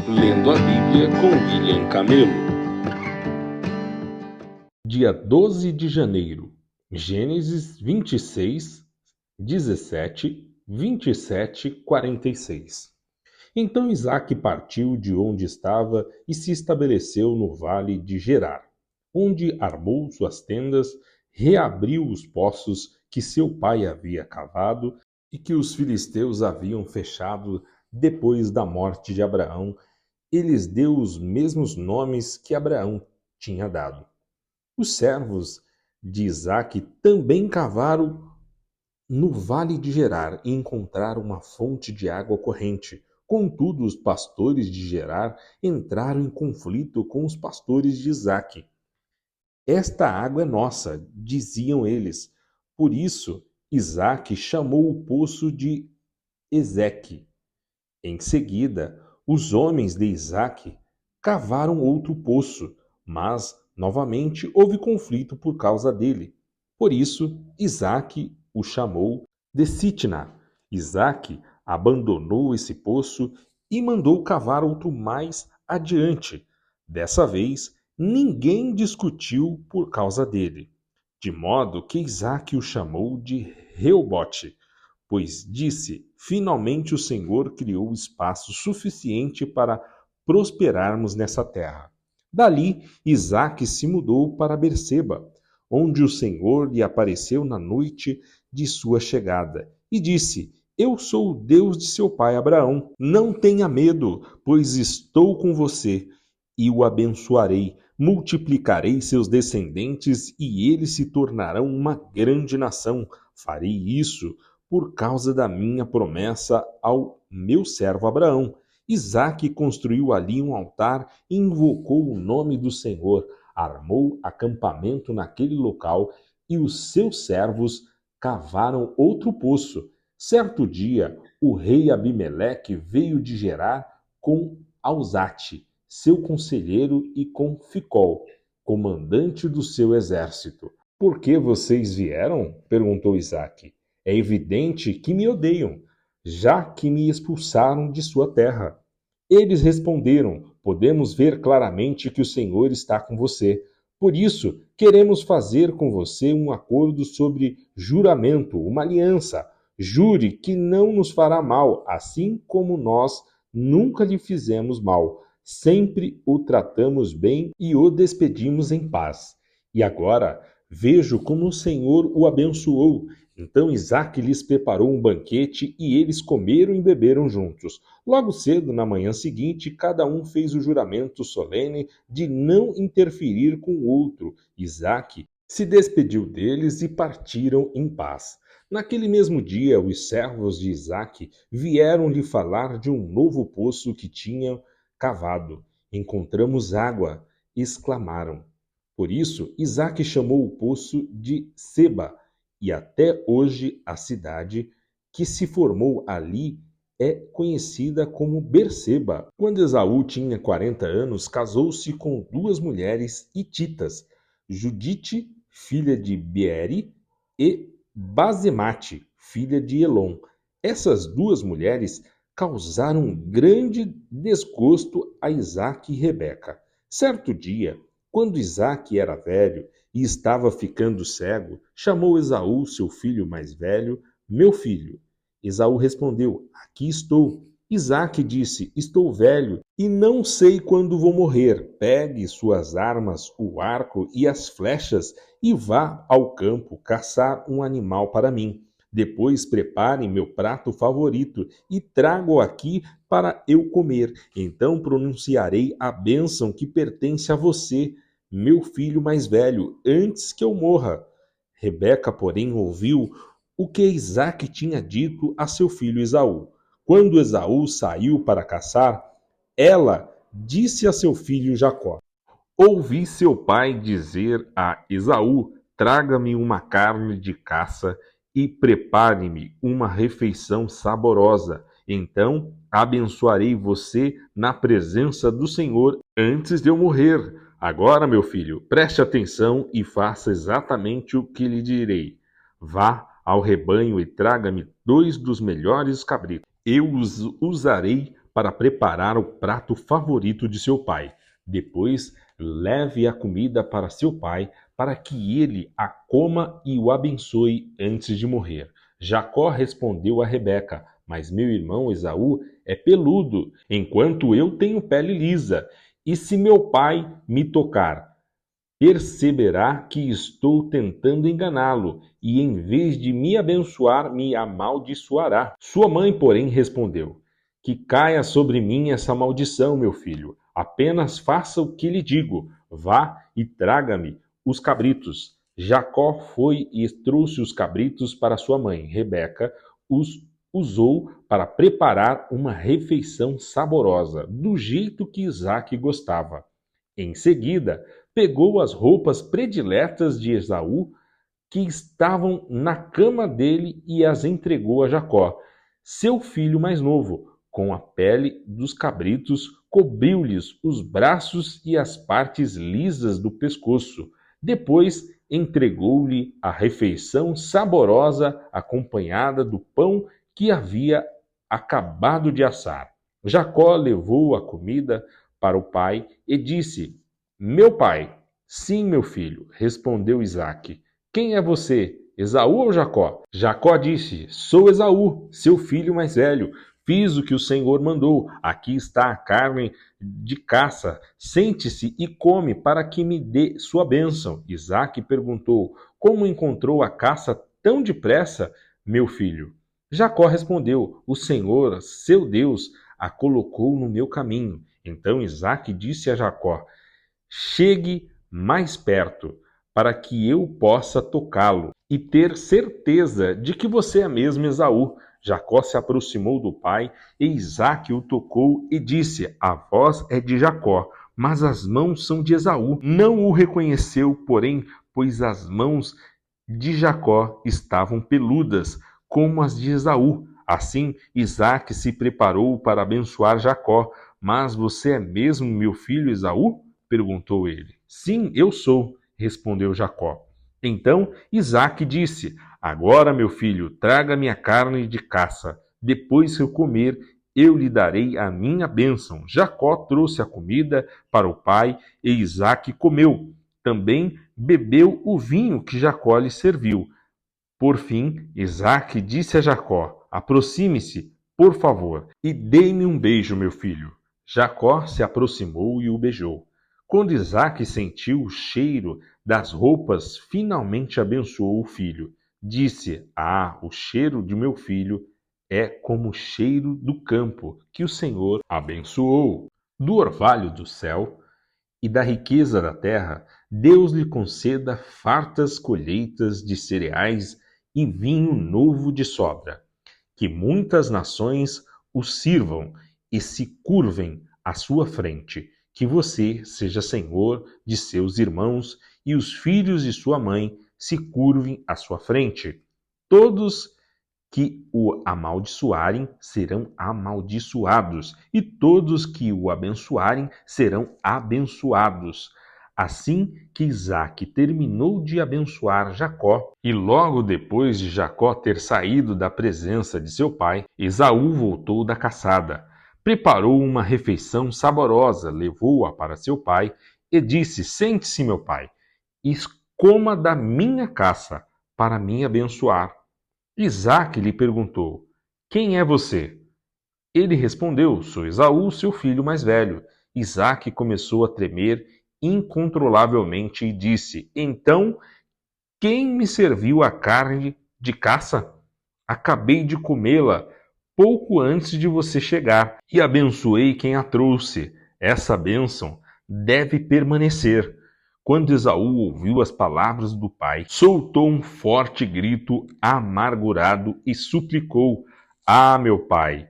Lendo a Bíblia com William Camelo. Dia 12 de janeiro, Gênesis 26, 17, 27, 46. Então Isaque partiu de onde estava e se estabeleceu no vale de Gerar, onde armou suas tendas, reabriu os poços que seu pai havia cavado e que os filisteus haviam fechado depois da morte de Abraão. E lhes deu os mesmos nomes que Abraão tinha dado. Os servos de Isaque também cavaram no vale de Gerar e encontraram uma fonte de água corrente. Contudo, os pastores de Gerar entraram em conflito com os pastores de Isaque. Esta água é nossa, diziam eles. Por isso, Isaque chamou o poço de Ezeque. Em seguida, os homens de Isaque cavaram outro poço, mas novamente houve conflito por causa dele. Por isso, Isaque o chamou de Sitna. Isaque abandonou esse poço e mandou cavar outro mais adiante. Dessa vez, ninguém discutiu por causa dele, de modo que Isaque o chamou de Reobote, pois disse: finalmente o Senhor criou espaço suficiente para prosperarmos nessa terra. Dali, Isaque se mudou para Berseba, onde o Senhor lhe apareceu na noite de sua chegada, e disse: eu sou o Deus de seu pai Abraão. Não tenha medo, pois estou com você, e o abençoarei. Multiplicarei seus descendentes, e eles se tornarão uma grande nação. Farei isso por causa da minha promessa ao meu servo Abraão. Isaque construiu ali um altar e invocou o nome do Senhor, armou acampamento naquele local e os seus servos cavaram outro poço. Certo dia, o rei Abimeleque veio de Gerar com Ausate, seu conselheiro, e com Ficol, comandante do seu exército. Por que vocês vieram? Perguntou Isaque. É evidente que me odeiam, já que me expulsaram de sua terra. Eles responderam: podemos ver claramente que o Senhor está com você. Por isso, queremos fazer com você um acordo sobre juramento, uma aliança. Jure que não nos fará mal, assim como nós nunca lhe fizemos mal. Sempre o tratamos bem e o despedimos em paz. E agora, vejo como o Senhor o abençoou. Então Isaque lhes preparou um banquete e eles comeram e beberam juntos. Logo cedo, na manhã seguinte, cada um fez o juramento solene de não interferir com o outro. Isaque se despediu deles e partiram em paz. Naquele mesmo dia, os servos de Isaque vieram lhe falar de um novo poço que tinham cavado. Encontramos água, exclamaram. Por isso, Isaque chamou o poço de Seba, e até hoje a cidade que se formou ali é conhecida como Berseba. Quando Esaú tinha 40 anos, casou-se com duas mulheres hititas, Judite, filha de Beeri, e Basemate, filha de Elon. Essas duas mulheres causaram um grande desgosto a Isaque e Rebeca. Certo dia, quando Isaque era velho e estava ficando cego, chamou Esaú, seu filho mais velho, meu filho. Esaú respondeu: aqui estou. Isaque disse: estou velho e não sei quando vou morrer. Pegue suas armas, o arco e as flechas e vá ao campo caçar um animal para mim. Depois prepare meu prato favorito e trago-o aqui para eu comer. Então pronunciarei a bênção que pertence a você, meu filho mais velho, antes que eu morra. Rebeca, porém, ouviu o que Isaque tinha dito a seu filho Esaú. Quando Esaú saiu para caçar, ela disse a seu filho Jacó: ouvi seu pai dizer a Esaú: traga-me uma carne de caça e prepare-me uma refeição saborosa. Então abençoarei você na presença do Senhor antes de eu morrer. Agora, meu filho, preste atenção e faça exatamente o que lhe direi. Vá ao rebanho e traga-me 2 dos melhores cabritos. Eu os usarei para preparar o prato favorito de seu pai. Depois, leve a comida para seu pai, para que ele a coma e o abençoe antes de morrer. Jacó respondeu a Rebeca: mas meu irmão Esaú é peludo, enquanto eu tenho pele lisa. E se meu pai me tocar, perceberá que estou tentando enganá-lo, e em vez de me abençoar, me amaldiçoará. Sua mãe, porém, respondeu: que caia sobre mim essa maldição, meu filho. Apenas faça o que lhe digo. Vá e traga-me os cabritos. Jacó foi e trouxe os cabritos para sua mãe. Rebeca os usou para preparar uma refeição saborosa, do jeito que Isaque gostava. Em seguida, pegou as roupas prediletas de Esaú, que estavam na cama dele, e as entregou a Jacó, seu filho mais novo. Com a pele dos cabritos, cobriu-lhes os braços e as partes lisas do pescoço. Depois, entregou-lhe a refeição saborosa, acompanhada do pão que havia acabado de assar. Jacó levou a comida para o pai e disse: meu pai. Sim, meu filho, respondeu Isaque. Quem é você, Esaú ou Jacó? Jacó disse: sou Esaú, seu filho mais velho. Fiz o que o Senhor mandou. Aqui está a carne de caça. Sente-se e come para que me dê sua bênção. Isaque perguntou: como encontrou a caça tão depressa, meu filho? Jacó respondeu: o Senhor, seu Deus, a colocou no meu caminho. Então Isaque disse a Jacó: chegue mais perto, para que eu possa tocá-lo e ter certeza de que você é mesmo Esaú. Jacó se aproximou do pai e Isaque o tocou e disse: a voz é de Jacó, mas as mãos são de Esaú. Não o reconheceu, porém, pois as mãos de Jacó estavam peludas, como as de Esaú. Assim, Isaque se preparou para abençoar Jacó. Mas você é mesmo meu filho Esaú? Perguntou ele. Sim, eu sou, respondeu Jacó. Então Isaque disse: agora, meu filho, traga-me a carne de caça. Depois que eu comer, eu lhe darei a minha bênção. Jacó trouxe a comida para o pai e Isaque comeu. Também bebeu o vinho que Jacó lhe serviu. Por fim, Isaque disse a Jacó: aproxime-se, por favor, e dê-me um beijo, meu filho. Jacó se aproximou e o beijou. Quando Isaque sentiu o cheiro das roupas, finalmente abençoou o filho. Disse: ah, o cheiro de meu filho é como o cheiro do campo que o Senhor abençoou. Do orvalho do céu e da riqueza da terra, Deus lhe conceda fartas colheitas de cereais e vinho novo de sobra. Que muitas nações o sirvam e se curvem à sua frente. Que você seja senhor de seus irmãos e os filhos de sua mãe se curvem à sua frente. Todos que o amaldiçoarem serão amaldiçoados, e todos que o abençoarem serão abençoados. Assim que Isaque terminou de abençoar Jacó, e logo depois de Jacó ter saído da presença de seu pai, Esaú voltou da caçada. Preparou uma refeição saborosa, levou-a para seu pai e disse: sente-se, meu pai, e coma da minha caça, para me abençoar. Isaque lhe perguntou: quem é você? Ele respondeu: sou Esaú, seu filho mais velho. Isaque começou a tremer incontrolavelmente e disse: então, quem me serviu a carne de caça? Acabei de comê-la pouco antes de você chegar e abençoei quem a trouxe. Essa bênção deve permanecer. Quando Esaú ouviu as palavras do pai, soltou um forte grito amargurado e suplicou: ah, meu pai,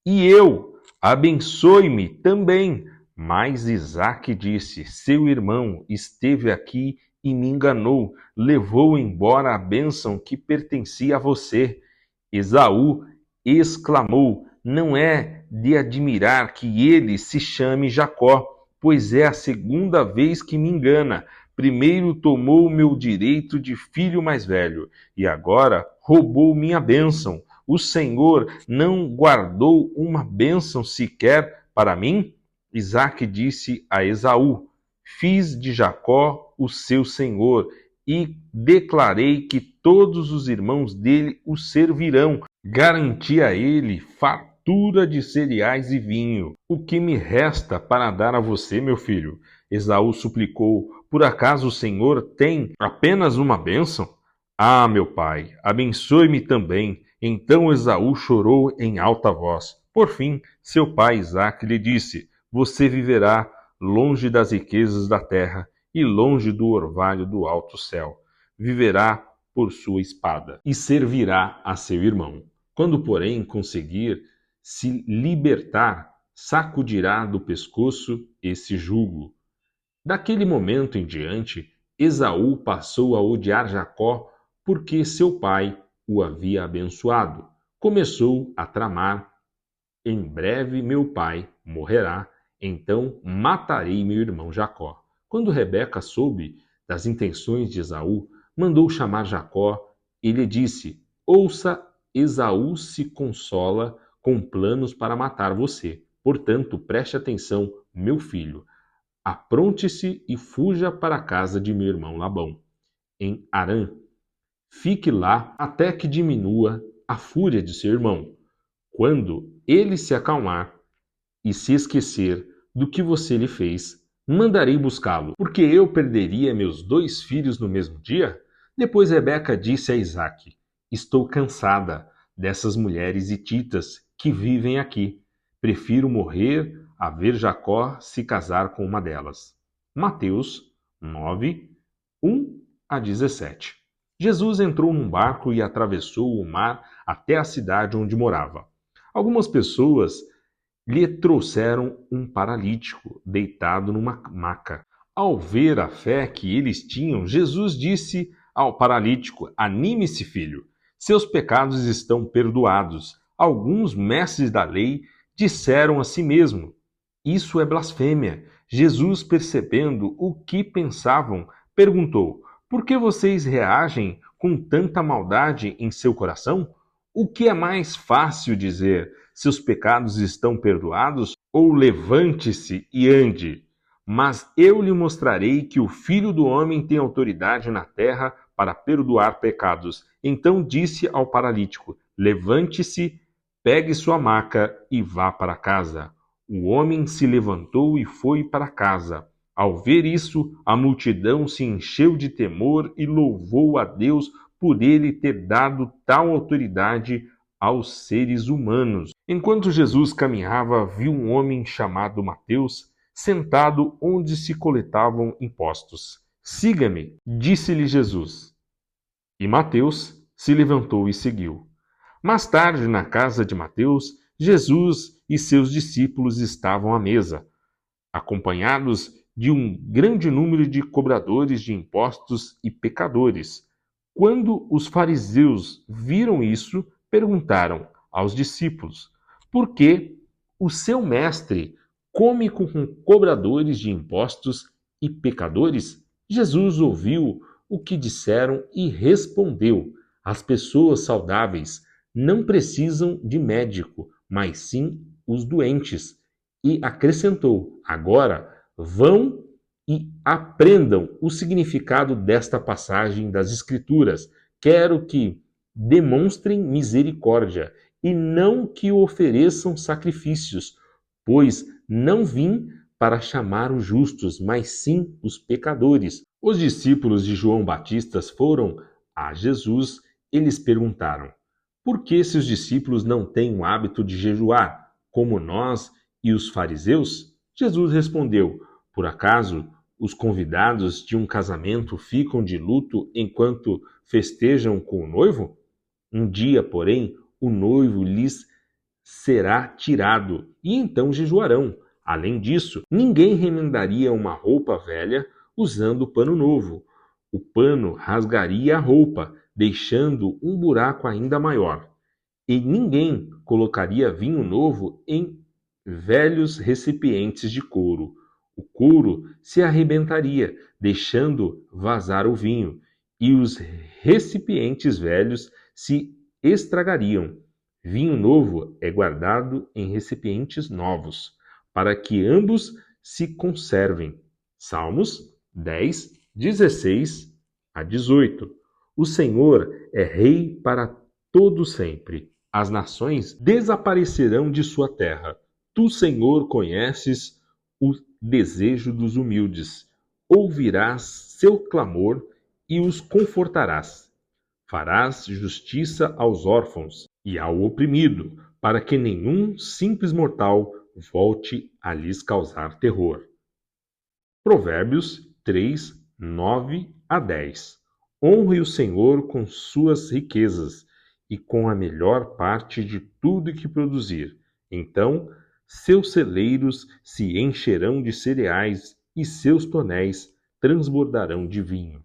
e eu, abençoe-me também. Mas Isaque disse: seu irmão esteve aqui e me enganou, levou embora a bênção que pertencia a você. Esaú exclamou: não é de admirar que ele se chame Jacó, pois é a segunda vez que me engana. Primeiro tomou o meu direito de filho mais velho, e agora roubou minha bênção. O Senhor não guardou uma bênção sequer para mim? Isaque disse a Esaú: Fiz de Jacó o seu senhor e declarei que todos os irmãos dele o servirão. Garanti a ele fartura de cereais e vinho. O que me resta para dar a você, meu filho? Esaú suplicou: Por acaso o Senhor tem apenas uma bênção? Ah, meu pai, abençoe-me também. Então Esaú chorou em alta voz. Por fim, seu pai Isaque lhe disse: Você viverá longe das riquezas da terra e longe do orvalho do alto céu. Viverá por sua espada e servirá a seu irmão. Quando, porém, conseguir se libertar, sacudirá do pescoço esse jugo. Daquele momento em diante, Esaú passou a odiar Jacó porque seu pai o havia abençoado. Começou a tramar: Em breve meu pai morrerá, então matarei meu irmão Jacó. Quando Rebeca soube das intenções de Esaú, mandou chamar Jacó e lhe disse: Ouça, Esaú se consola com planos para matar você. Portanto, preste atenção, meu filho. Apronte-se e fuja para a casa de meu irmão Labão, em Harã. Fique lá até que diminua a fúria de seu irmão. Quando ele se acalmar e se esquecer do que você lhe fez, mandarei buscá-lo, porque eu perderia meus 2 filhos no mesmo dia? Depois Rebeca disse a Isaque: Estou cansada dessas mulheres hititas que vivem aqui. Prefiro morrer a ver Jacó se casar com uma delas. Mateus 9, 1 a 17. Jesus entrou num barco e atravessou o mar até a cidade onde morava. Algumas pessoas lhe trouxeram um paralítico deitado numa maca. Ao ver a fé que eles tinham, Jesus disse ao paralítico: Anime-se, filho, seus pecados estão perdoados. Alguns mestres da lei disseram a si mesmo: Isso é blasfêmia. Jesus, percebendo o que pensavam, perguntou: Por que vocês reagem com tanta maldade em seu coração? O que é mais fácil dizer: Seus pecados estão perdoados? Ou levante-se e ande? Mas eu lhe mostrarei que o Filho do Homem tem autoridade na terra para perdoar pecados. Então disse ao paralítico: Levante-se, pegue sua maca e vá para casa. O homem se levantou e foi para casa. Ao ver isso, a multidão se encheu de temor e louvou a Deus por ele ter dado tal autoridade aos seres humanos. Enquanto Jesus caminhava, viu um homem chamado Mateus sentado onde se coletavam impostos. Siga-me, disse-lhe Jesus. E Mateus se levantou e seguiu. Mais tarde, na casa de Mateus, Jesus e seus discípulos estavam à mesa, acompanhados de um grande número de cobradores de impostos e pecadores. Quando os fariseus viram isso, perguntaram aos discípulos: Por que o seu mestre come com cobradores de impostos e pecadores? Jesus ouviu o que disseram e respondeu: As pessoas saudáveis não precisam de médico, mas sim os doentes. E acrescentou: Agora vão e aprendam o significado desta passagem das Escrituras. Quero que demonstrem misericórdia e não que ofereçam sacrifícios, pois não vim para chamar os justos, mas sim os pecadores. Os discípulos de João Batista foram a Jesus e lhes perguntaram: Por que seus discípulos não têm o hábito de jejuar, como nós e os fariseus? Jesus respondeu: Por acaso os convidados de um casamento ficam de luto enquanto festejam com o noivo? Um dia, porém, o noivo lhes será tirado, e então jejuarão. Além disso, ninguém remendaria uma roupa velha usando pano novo. O pano rasgaria a roupa, deixando um buraco ainda maior. E ninguém colocaria vinho novo em velhos recipientes de couro. O couro se arrebentaria, deixando vazar o vinho, e os recipientes velhos se estragariam. Vinho novo é guardado em recipientes novos, para que ambos se conservem. Salmos 10, 16 a 18. O Senhor é rei para todo sempre. As nações desaparecerão de sua terra. Tu, Senhor, conheces o desejo dos humildes. Ouvirás seu clamor e os confortarás. Farás justiça aos órfãos e ao oprimido, para que nenhum simples mortal volte a lhes causar terror. Provérbios 3, 9 a 10. Honre o Senhor com suas riquezas e com a melhor parte de tudo que produzir. Então, seus celeiros se encherão de cereais e seus tonéis transbordarão de vinho.